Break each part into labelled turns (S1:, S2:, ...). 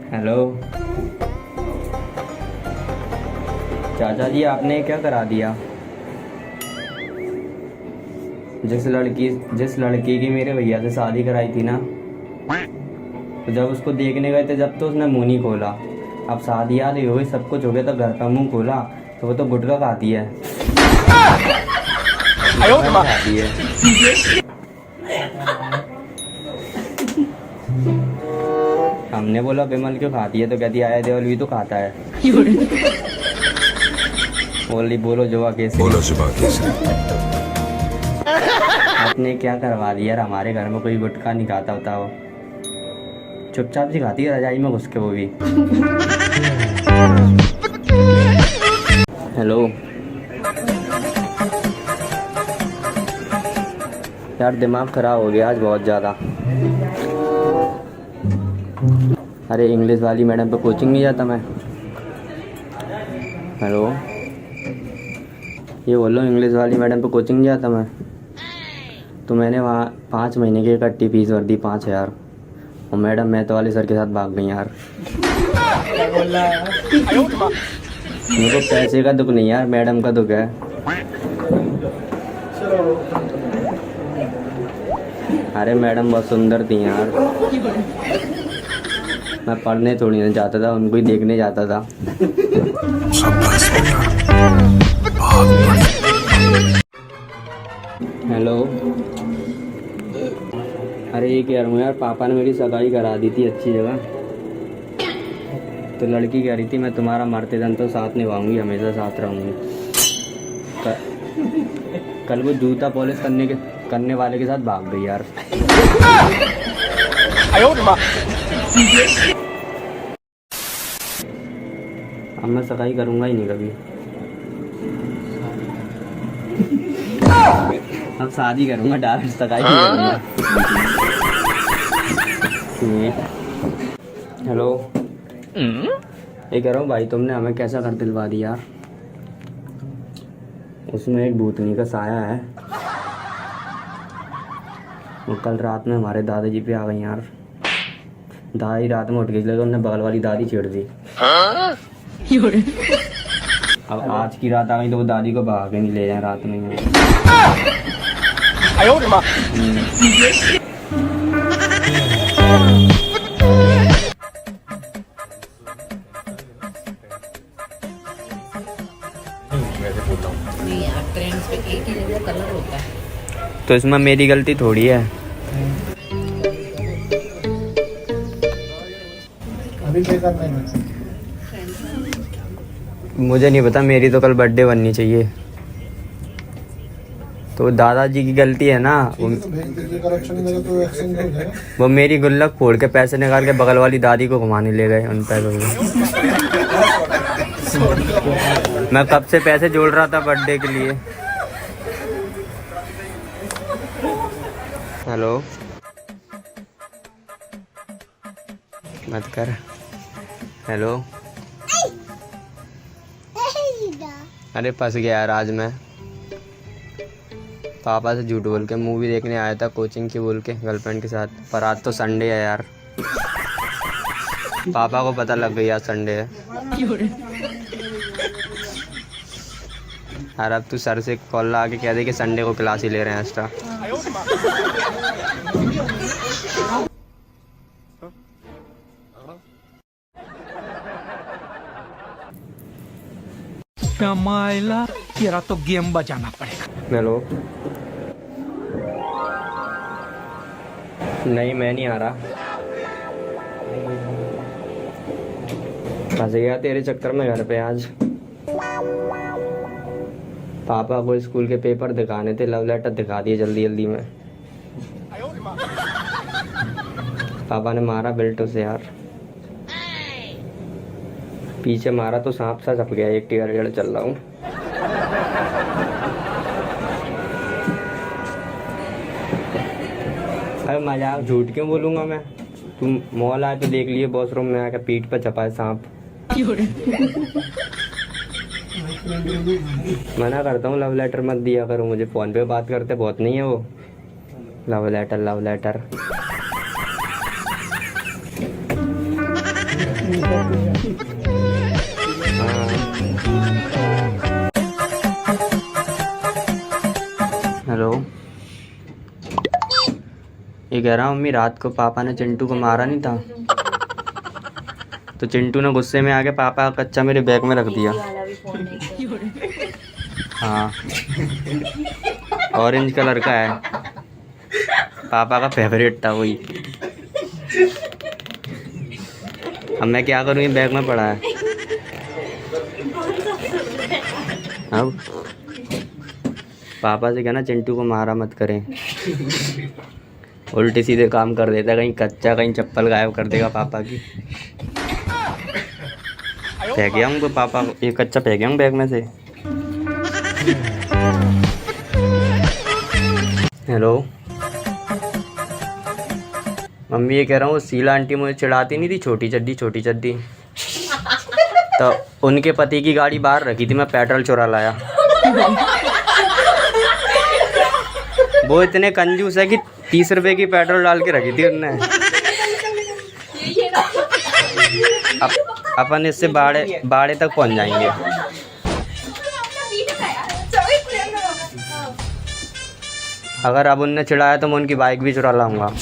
S1: Hello चाचा जी, आपने क्या करा दिया? जिस लड़की की मेरे भैया से शादी कराई थी ना, तो जब उसको देखने गए थे जब तो उसने मुंह नहीं खोला। अब शादी आदि हो गई, सब कुछ हो गया, तो घर का मुंह खोला तो वो तो गुटखा खाती है। खाती है। हमने बोला विमल क्यों खाती है, तो कहती है आया देवल भी तो खाता है। बोली बोलो जुआ कैसे? आपने क्या करवा दिया यार, हमारे घर में कोई गुटखा नहीं खाता, बताओ। चुपचाप से खाती है रजाई में घुस के, वो भी। हेलो यार, दिमाग खराब हो गया आज बहुत ज़्यादा। अरे इंग्लिश वाली मैडम पे कोचिंग नहीं जाता मैं। हेलो, ये बोलो, इंग्लिश वाली मैडम पे कोचिंग नहीं जाता मैं। तो मैंने वहाँ 5 महीने की इकट्ठी फीस भर दी, 5,000। और मैडम मैथ वाले सर के साथ भाग गई यार। मेरे को पैसे का दुख नहीं यार, मैडम का दुख है। अरे मैडम बहुत सुंदर थी यार। मैं पढ़ने थोड़ी ना जाता था, उनको ही देखने जाता था। हेलो, अरे ये कह रहा हूँ यार, पापा ने मेरी सगाई करा दी थी अच्छी जगह। तो लड़की कह रही थी मैं तुम्हारा मरते दम तो साथ निभाऊंगी, हमेशा साथ रहूंगी। कल वो जूता पॉलिश करने वाले के साथ भाग गई यार। अब मैं सगाई करूंगा ही नहीं कभी। अब शादी करूंगा, डायरेक्ट सगाई नहीं करूंगा। हेलो, ये कह रहा हूँ भाई, तुमने हमें कैसा घर दिलवा दिया यार। उसमें एक भूतनी का साया है। वो कल रात में हमारे दादाजी पे आ गई यार। दादी रात में उठ गई, तो उन्होंने बगल वाली दादी छेड़ दी। अब आज की रात आ गई तो वो दादी को भाग के नहीं ले जाए रात में।
S2: कलर होता है
S1: तो इसमें मेरी गलती थोड़ी है।
S3: अभी क्या करना है?
S1: मुझे नहीं पता, मेरी तो कल बर्थडे बननी चाहिए। तो दादाजी की गलती है ना। वो मेरी गुल्लक फोड़ के पैसे निकाल के बगल वाली दादी को घुमाने ले गए उन पैसों को। मैं कब से पैसे जोड़ रहा था बर्थडे के लिए। हेलो, मत कर। हेलो, अरे फंस गया यार आज मैं। पापा से झूठ बोल के मूवी देखने आया था कोचिंग की बोल के गर्लफ्रेंड के साथ, पर आज तो संडे है यार। पापा को पता लग गया संडे है यार। अब तू सर से कॉल ला के कह दे कि संडे को क्लास ही ले रहे हैं एक्स्ट्रा।
S4: कमाइला तेरा तो गेम बजाना पड़ेगा।
S1: हेलो, नहीं मैं नहीं आ रहा। फंस गया तेरे चक्कर में घर पे आज। पापा को स्कूल के पेपर दिखाने थे, लव लेटर दिखा दिए जल्दी जल्दी में। पापा ने मारा बेल्टों से यार। पीछे मारा तो सांप सा छप गया, एक टीयर चल रहा हूँ। अरे मजाक, झूठ क्यों बोलूंगा मैं। तुम मॉल आके देख लिए, वॉशरूम में आके पीठ पर छपा है सांप। मना करता हूँ, लव लेटर मत दिया करो मुझे। फोन पे बात करते बहुत नहीं है वो। Love letter love letter. Hello, ये कह रहा हूँ मम्मी, रात को पापा ने चिंटू को मारा नहीं था, तो चिंटू ने गुस्से में आके पापा का कच्चा मेरे बैग में रख दिया। हाँ, ऑरेंज कलर का है, पापा का फेवरेट था वही। अब मैं क्या करूँ, ये बैग में पड़ा है। अब पापा से कहना चिंटू को मारा मत करें, उल्टे सीधे काम कर देता, कहीं कच्चा कहीं चप्पल गायब कर देगा पापा की। फेंक गया हूँ पापा, ये कच्चा फेंक गया हूँ बैग में से। हेलो मम्मी, ये कह रहा हूँ शीला आंटी मुझे चिढ़ाती नहीं थी, छोटी चड्डी, तो उनके पति की गाड़ी बाहर रखी थी, मैं पेट्रोल चुरा लाया। वो इतने कंजूस है कि 30 रुपए की पेट्रोल डाल के रखी थी उनने। अपन इससे बाड़े तक पहुंच जाएंगे। अगर अब उनने चिढ़ाया तो मैं उनकी बाइक भी चुरा लाऊंगा।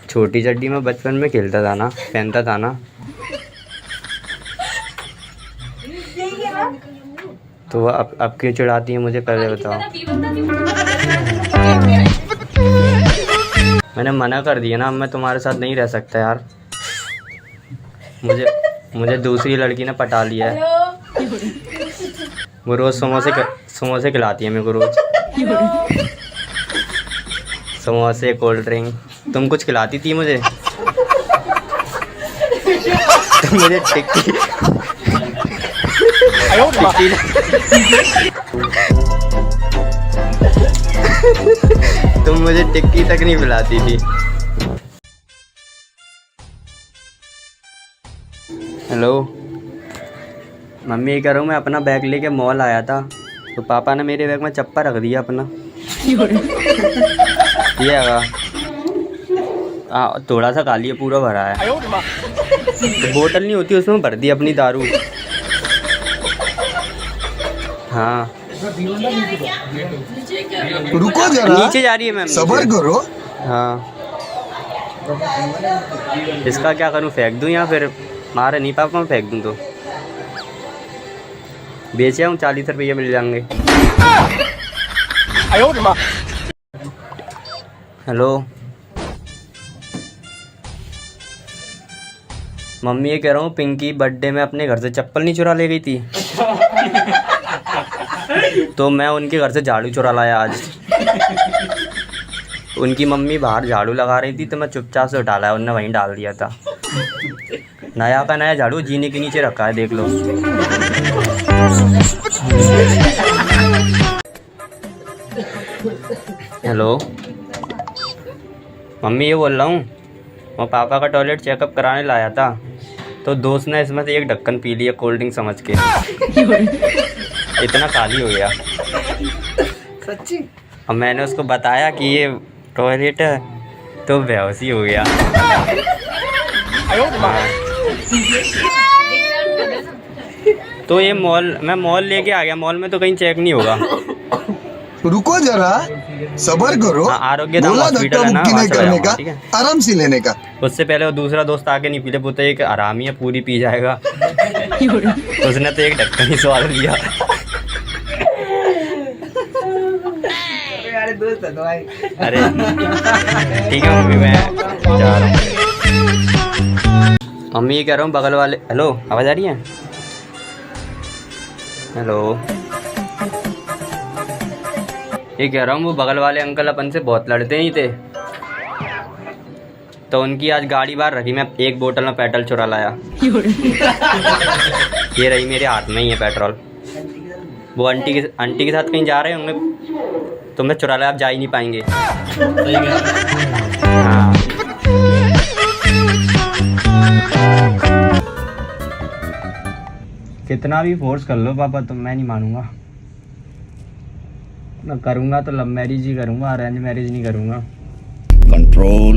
S1: छोटी चड्डी में बचपन में खेलता था ना, पहनता था ना, तो वो अब क्यों चिढ़ाती है मुझे, पहले बताओ। मैंने मना कर दिया ना, अब मैं तुम्हारे साथ नहीं रह सकता यार। मुझे दूसरी लड़की ने पटा लिया है। वो रोज़ समोसे खिलाती है मेरे को, रोज़ समोसे, कोल्ड ड्रिंक। तुम कुछ खिलाती थी मुझे, तुम मुझे टिक्की तुम मुझे टिक्की तक नहीं पिलाती थी। हेलो मम्मी, ये कह रहा हूँ मैं अपना बैग लेके मॉल आया था, तो पापा ने मेरे बैग में चप्पा रख दिया अपना। ये थोड़ा सा खाली है, पूरा भरा है। तो बोतल नहीं होती उसमें भर दी अपनी दारू। हाँ
S5: रुको जरा,
S1: नीचे जा रही है मैम,
S5: सब्र करो।
S1: हाँ, इसका क्या करूँ, फेंक दूँ या फिर मारे नहीं पापा, मैं फेंक दूँ तो बेचे हूँ, 40 रुपये मिल जाएंगे। हेलो मम्मी, ये कह रहा हूँ पिंकी बर्थडे में अपने घर से चप्पल नहीं चुरा ले गई थी, तो मैं उनके घर से झाड़ू चुरा लाया आज। उनकी मम्मी बाहर झाड़ू लगा रही थी, तो मैं चुपचाप से उठा लाया, उनने वहीं डाल दिया था। नया का नया झाड़ू जीने के नीचे रखा है, देख लो। हेलो मम्मी, ये बोल रहा हूँ, मैं पापा का टॉयलेट चेकअप कराने लाया था, तो दोस्त ने इसमें से एक ढक्कन पी लिया कोल्ड ड्रिंक समझ के। इतना खाली हो गया
S3: सच्ची।
S1: अब मैंने उसको बताया कि ये टॉयलेट है, तो बेहोशी हो गया। तो ये मैं मॉल लेके आ गया, मॉल में तो कहीं चेक नहीं होगा।
S5: रुको जरा, सब्र करो।
S1: आरोग्य धाम
S5: बोला
S1: हॉस्पिटल है ना,
S5: धक्का
S1: वहाँ
S5: मुक्की नहीं
S1: चला
S5: करने
S1: जाऊंगा,
S5: का,
S1: ठीक है।
S5: आराम से लेने का।
S1: उससे पहले वो दूसरा दोस्त आके नहीं पीले, बोलते एक आरामी है, पूरी पी जाएगा। उसने तो एक ढक्कन ही सवाल लिया।
S3: दोस्त है तो भाई।
S1: अरे ठीक है मम्मी, मैं जा रहा हूँ। मम्मी, ये कह रहा हूँ बगल वाले, हेलो आवाज़ आ रही है? हेलो, ये कह रहा हूँ वो बगल वाले अंकल अपन से बहुत लड़ते नहीं थे, तो उनकी आज गाड़ी बाहर रखी, मैं एक बोतल में पेट्रोल चुरा लाया। ये रही मेरे हाथ में ही है पेट्रोल। वो आंटी के साथ कहीं जा रहे होंगे, तो मैं चुरा लाया, आप जा ही नहीं पाएंगे। हाँ, कितना भी फोर्स कर लो पापा, तो मैं नहीं मानूंगा। मैं करूँगा तो लव मैरिज ही करूँगा, अरेंज मैरिज नहीं करूँगा।
S6: Control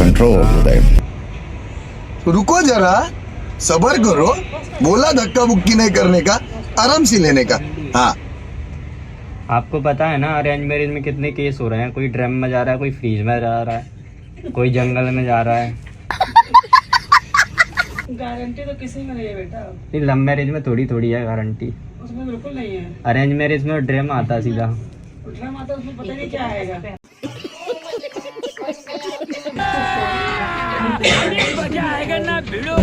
S6: control, Uday.
S5: रुको जरा, सबर करो। बोला धक्का मुक्की नहीं करने का, आराम से लेने का। हाँ,
S1: आपको पता है ना अरेंज मैरिज में कितने केस हो रहे हैं। कोई ड्रम में जा रहा है, कोई फ्रीज में जा रहा है, कोई जंगल में जा रहा है।
S3: गारंटी तो किसी में नहीं है बेटा,
S1: नहीं, लव मैरिज में थोड़ी थोड़ी है गारंटी,
S3: उसमें बिल्कुल नहीं है।
S1: अरेंज मैरिज में ड्रम आता है सीधा।
S3: उठना माता उसमें पता नहीं क्या आएगा।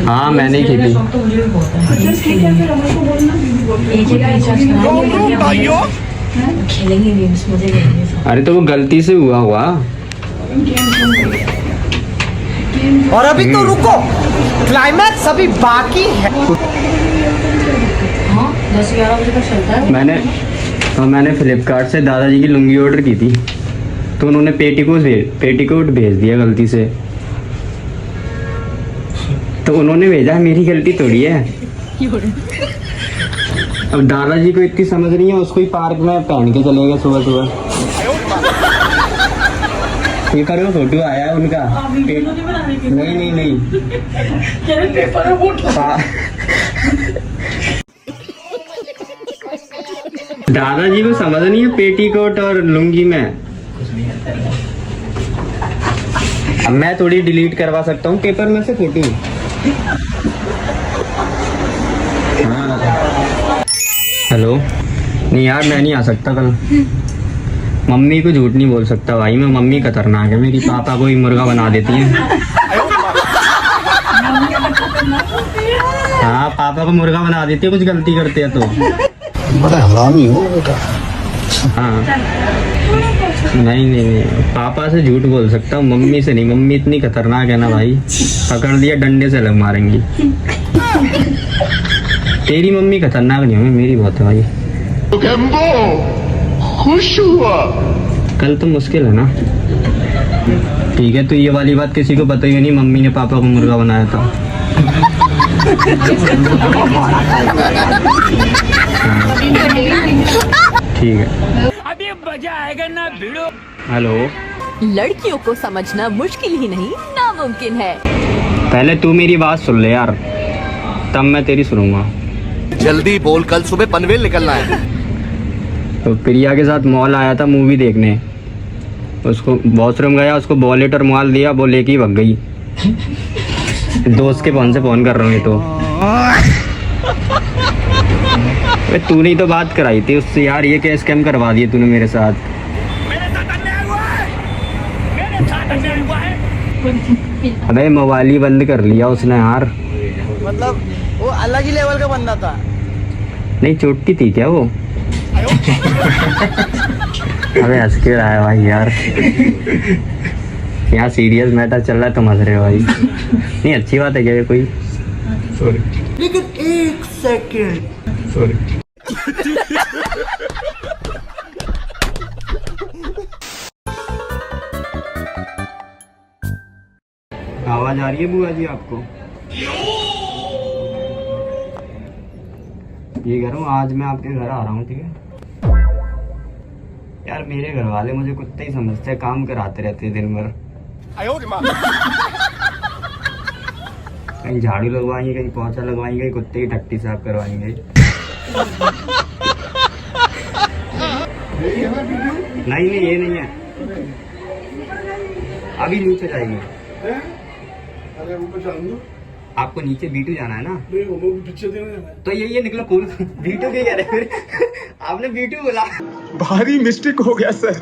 S1: हाँ मैंने की थी।
S2: खेलेंगे गेम्स, मजे करेंगे।
S1: अरे तो वो गलती से हुआ हुआ।
S3: और अभी तो रुको, क्लाइमैक्स अभी बाकी है।
S2: हाँ 10-11 बजे तक चलता है।
S1: मैंने फ्लिपकार्ट से दादाजी की लुंगी ऑर्डर की थी, तो उन्होंने पेटीकोट भेज दिया गलती से। तो उन्होंने भेजा, मेरी गलती थोड़ी है। अब दादाजी को इतनी समझ नहीं है, उसको ही पार्क में पहन के चले गए सुबह सुबह। ये करो, फोटो आया उनका। नहीं दादाजी को समझ नहीं है पेटीकोट और लुंगी में। अब मैं थोड़ी डिलीट करवा सकता हूँ पेपर में से फोटो। हाँ। हेलो, नहीं यार मैं नहीं आ सकता कल। मम्मी को झूठ नहीं बोल सकता भाई मैं, मम्मी खतरनाक है मेरी, पापा को ही मुर्गा बना देती है। हाँ पापा को मुर्गा बना देती है कुछ गलती करते हैं तो।
S6: बड़ा हरामी हो बेटा।
S1: हाँ नहीं पापा से झूठ बोल सकता हूँ, मम्मी से नहीं। मम्मी इतनी खतरनाक है ना भाई, पकड़ दिया डंडे से अलग मारेंगी। तेरी मम्मी खतरनाक नहीं होगी, मेरी बहुत है भाई।
S6: खुश हुआ।
S1: कल तो मुश्किल है ना। ठीक है, तो ये वाली बात किसी को पता ही नहीं, मम्मी ने पापा को मुर्गा बनाया था। ठीक है,
S4: अभी मजा आएगा ना भिड़ो।
S1: हेलो।
S7: लड़कियों को समझना मुश्किल ही नहीं नामुमकिन है।
S1: पहले तू मेरी बात सुन ले यार, तब मैं तेरी सुनूंगा।
S5: जल्दी बोल, कल सुबह पनवेल निकलना है।
S1: तो प्रिया के साथ मॉल आया था मूवी देखने, उसको वॉशरूम गया, उसको वॉलेट और मोबाइल दिया, वो लेके ही भग गई। दोस्त के फोन से फोन कर रहा हूँ ये तो। तूने ही तो बात कराई थी उससे यार, ये क्या स्कैम करवा दिए तूने मेरे साथ। अबे मोबाइल ही बंद कर लिया उसने यार।
S3: मतलब वो अलग ही लेवल का बंदा था।
S1: नहीं चोटी थी क्या वो? अबे हंस के रहा है भाई यार। यहाँ सीरियस मैटर चल रहा है, तुम हंस रहे हो भाई। नहीं अच्छी बात है क्या ये कोई?
S3: सॉरी, लेकिन एक सेकंड, सॉरी।
S1: आवाज आ रही है बुआ जी आपको? ये कह रहा हूँ आज मैं आपके घर आ रहा हूँ, ठीक है? यार मेरे घर वाले मुझे कुत्ते ही समझते हैं, काम कराते रहते हैं दिन भर। कहीं झाड़ू लगवाएंगे, कहीं पोछा लगवाएंगे, कहीं कुत्ते की टट्टी साफ करवाएंगे। नहीं ये नहीं है, अभी नीचे जाएंगे।
S8: अरे ऊपर जाऊंगा।
S1: आपको नीचे बीटू जाना है ना?
S8: नहीं वो पिक्चर देने जाना है।
S1: तो ये निकलो कूल। बीटू क्या कह रहे? आपने बीटू बोला।
S8: भारी मिस्टेक हो गया सर।